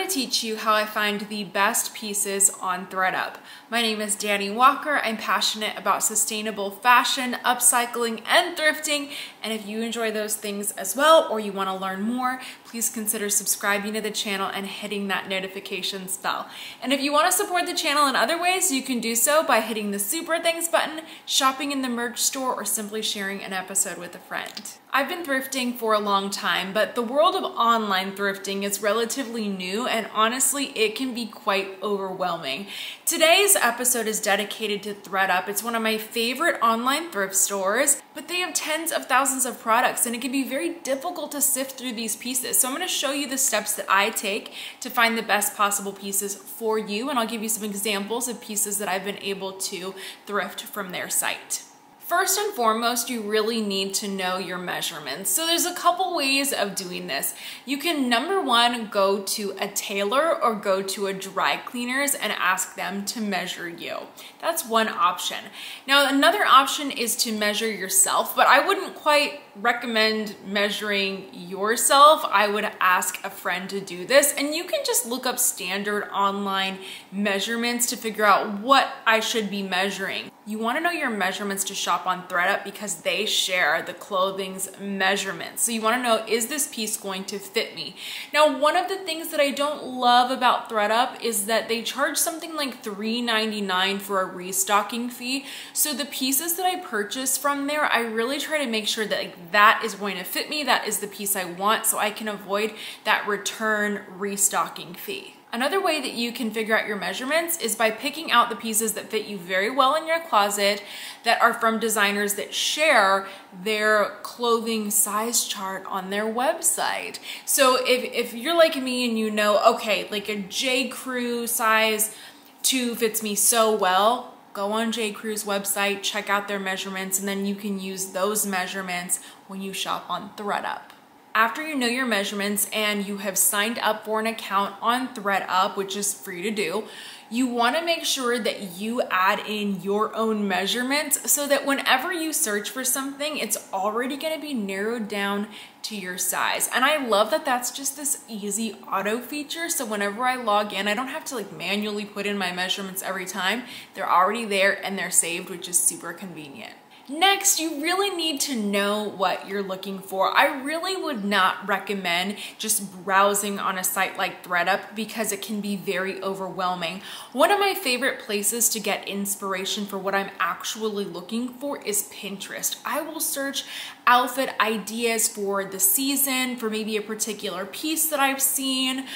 going to teach you how I find the best pieces on Thredup. My name is Dani Walker. I'm passionate about sustainable fashion, upcycling, and thrifting. And if you enjoy those things as well, or you want to learn more, please consider subscribing to the channel and hitting that notifications bell. And if you want to support the channel in other ways, you can do so by hitting the super thanks button, shopping in the merch store, or simply sharing an episode with a friend. I've been thrifting for a long time, but the world of online thrifting is relatively new, and honestly, it can be quite overwhelming. Today's episode is dedicated to Thredup. It's one of my favorite online thrift stores, but they have tens of thousands of products, and it can be very difficult to sift through these pieces. So I'm going to show you the steps that I take to find the best possible pieces for you, and I'll give you some examples of pieces that I've been able to thrift from their site. First and foremost, you really need to know your measurements. So there's a couple ways of doing this. You can, number one, go to a tailor or go to a dry cleaners and ask them to measure you. That's one option. Now, another option is to measure yourself, but I wouldn't quite recommend measuring yourself. I would ask a friend to do this, and you can just look up standard online measurements to figure out what I should be measuring. You want to know your measurements to shop on Thredup because they share the clothing's measurements. So you want to know, is this piece going to fit me? Now, one of the things that I don't love about Thredup is that they charge something like $3.99 for a restocking fee. So the pieces that I purchase from there, I really try to make sure that that is going to fit me, that is the piece I want, so I can avoid that return restocking fee. Another way that you can figure out your measurements is by picking out the pieces that fit you very well in your closet that are from designers that share their clothing size chart on their website. So if you're like me and you know, okay, like a J. Crew size 2 fits me so well, go on J. Crew's website, check out their measurements, and then you can use those measurements when you shop on Thredup. After you know your measurements and you have signed up for an account on Thredup, which is free to do, you want to make sure that you add in your own measurements so that whenever you search for something, it's already going to be narrowed down to your size. And I love that that's just this easy auto feature. So whenever I log in, I don't have to like manually put in my measurements every time. They're already there and they're saved, which is super convenient. Next, you really need to know what you're looking for. I really would not recommend just browsing on a site like Thredup because it can be very overwhelming. One of my favorite places to get inspiration for what I'm actually looking for is Pinterest. I will search outfit ideas for the season, for maybe a particular piece that I've seen.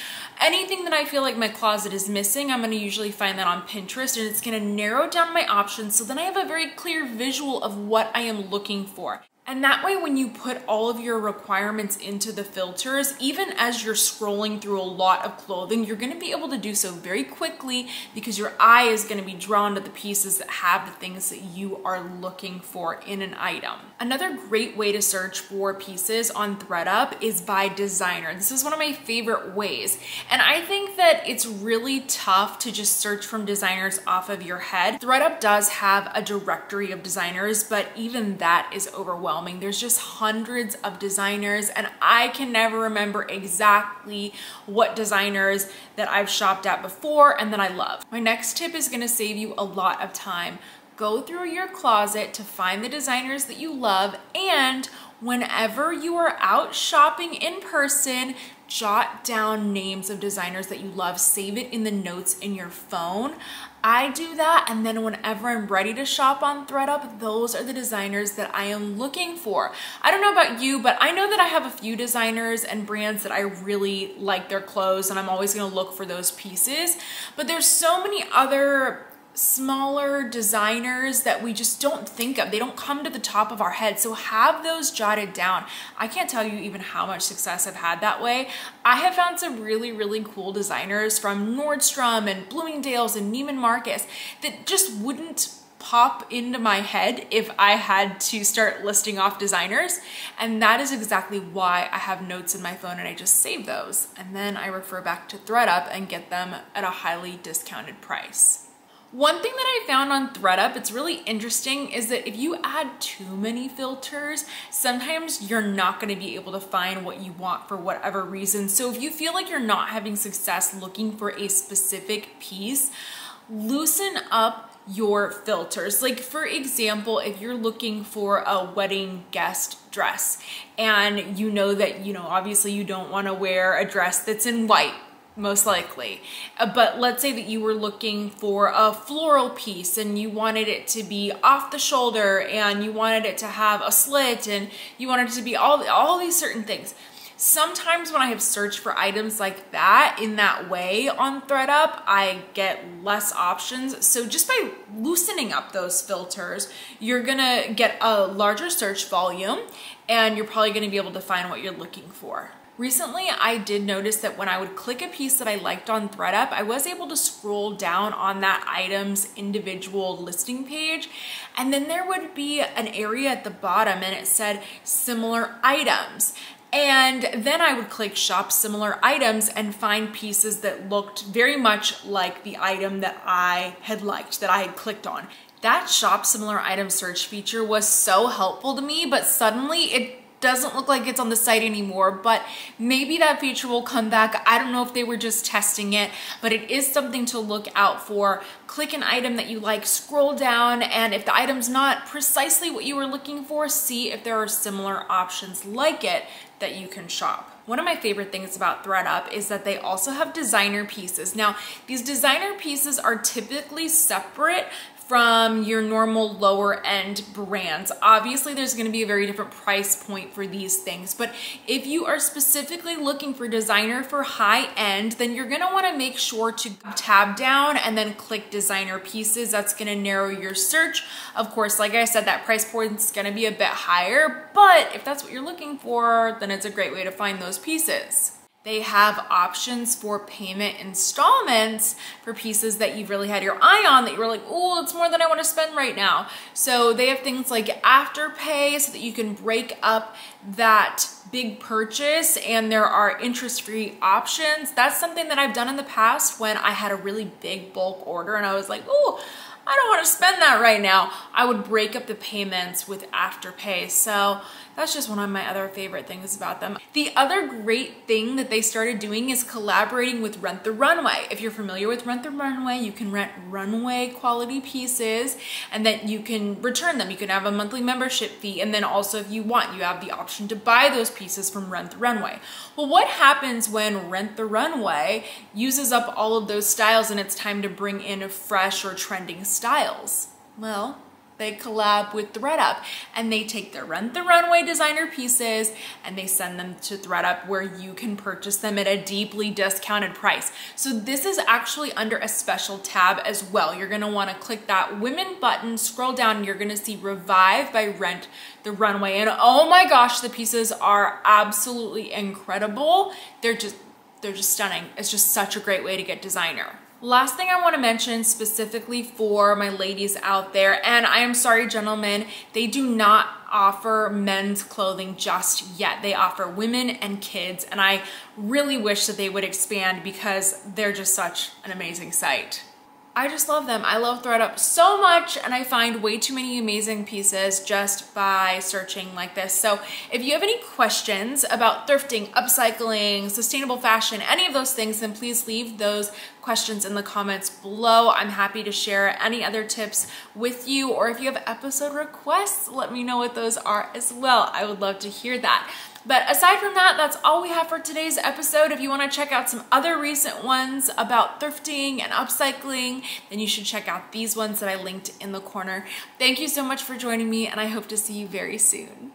Anything that I feel like my closet is missing, I'm going to usually find that on Pinterest, and it's going to narrow down my options so then I have a very clear visual of what I am looking for. And that way, when you put all of your requirements into the filters, even as you're scrolling through a lot of clothing, you're going to be able to do so very quickly because your eye is going to be drawn to the pieces that have the things that you are looking for in an item. Another great way to search for pieces on Thredup is by designer. This is one of my favorite ways. And I think that it's really tough to just search from designers off of your head. Thredup does have a directory of designers, but even that is overwhelming. There's just hundreds of designers, and I can never remember exactly what designers that I've shopped at before and that I love. My next tip is going to save you a lot of time. Go through your closet to find the designers that you love, and whenever you are out shopping in person, jot down names of designers that you love. Save it in the notes in your phone. I do that, and then whenever I'm ready to shop on Thredup, those are the designers that I am looking for. I don't know about you, but I know that I have a few designers and brands that I really like their clothes, and I'm always going to look for those pieces. But there's so many other smaller designers that we just don't think of. They don't come to the top of our head. So have those jotted down. I can't tell you even how much success I've had that way. I have found some really, really cool designers from Nordstrom and Bloomingdale's and Neiman Marcus that just wouldn't pop into my head if I had to start listing off designers. And that is exactly why I have notes in my phone and I just save those. And then I refer back to Thredup and get them at a highly discounted price. One thing that I found on Thredup, it's really interesting, is that if you add too many filters, sometimes you're not going to be able to find what you want for whatever reason. So if you feel like you're not having success looking for a specific piece, loosen up your filters. Like for example, if you're looking for a wedding guest dress and you know that, obviously you don't want to wear a dress that's in white, most likely. But let's say that you were looking for a floral piece and you wanted it to be off the shoulder and you wanted it to have a slit and you wanted it to be all these certain things. Sometimes when I have searched for items like that in that way on Thredup, I get less options. So just by loosening up those filters, you're gonna get a larger search volume and you're probably gonna be able to find what you're looking for. Recently, I did notice that when I would click a piece that I liked on Thredup, I was able to scroll down on that item's individual listing page, and then there would be an area at the bottom and it said similar items. And then I would click shop similar items and find pieces that looked very much like the item that I had liked, that I had clicked on. That shop similar item search feature was so helpful to me, but suddenly it doesn't look like it's on the site anymore, but maybe that feature will come back. I don't know if they were just testing it, but it is something to look out for. Click an item that you like, scroll down, and if the item's not precisely what you were looking for, see if there are similar options like it that you can shop. One of my favorite things about Thredup is that they also have designer pieces. Now, these designer pieces are typically separate from your normal lower end brands. Obviously, there's gonna be a very different price point for these things, but if you are specifically looking for designer for high end, then you're gonna wanna make sure to tab down and then click designer pieces. That's gonna narrow your search. Of course, like I said, that price point is gonna be a bit higher, but if that's what you're looking for, then it's a great way to find those pieces. They have options for payment installments for pieces that you've really had your eye on that you were like, oh, it's more than I want to spend right now. So they have things like Afterpay so that you can break up that big purchase, and there are interest-free options. That's something that I've done in the past when I had a really big bulk order and I was like, oh, I don't want to spend that right now. I would break up the payments with Afterpay. So that's just one of my other favorite things about them. The other great thing that they started doing is collaborating with Rent the Runway. If you're familiar with Rent the Runway, you can rent runway quality pieces and then you can return them. You can have a monthly membership fee, and then also if you want, you have the option to buy those pieces from Rent the Runway. Well, what happens when Rent the Runway uses up all of those styles and it's time to bring in fresh or trending styles? Well, they collab with Thredup and they take their Rent the Runway designer pieces and they send them to Thredup where you can purchase them at a deeply discounted price. So this is actually under a special tab as well. You're gonna wanna click that women button, scroll down, and you're gonna see Revive by Rent the Runway. And oh my gosh, the pieces are absolutely incredible. They're just stunning. It's just such a great way to get designer. Last thing I want to mention specifically for my ladies out there, and I am sorry gentlemen, they do not offer men's clothing just yet. They offer women and kids, and I really wish that they would expand because they're just such an amazing site. I just love them. I love Thredup so much, and I find way too many amazing pieces just by searching like this. So if you have any questions about thrifting, upcycling, sustainable fashion, any of those things, then please leave those questions in the comments below. I'm happy to share any other tips with you, or if you have episode requests, let me know what those are as well. I would love to hear that. But aside from that, that's all we have for today's episode. If you want to check out some other recent ones about thrifting and upcycling, then you should check out these ones that I linked in the corner. Thank you so much for joining me, and I hope to see you very soon.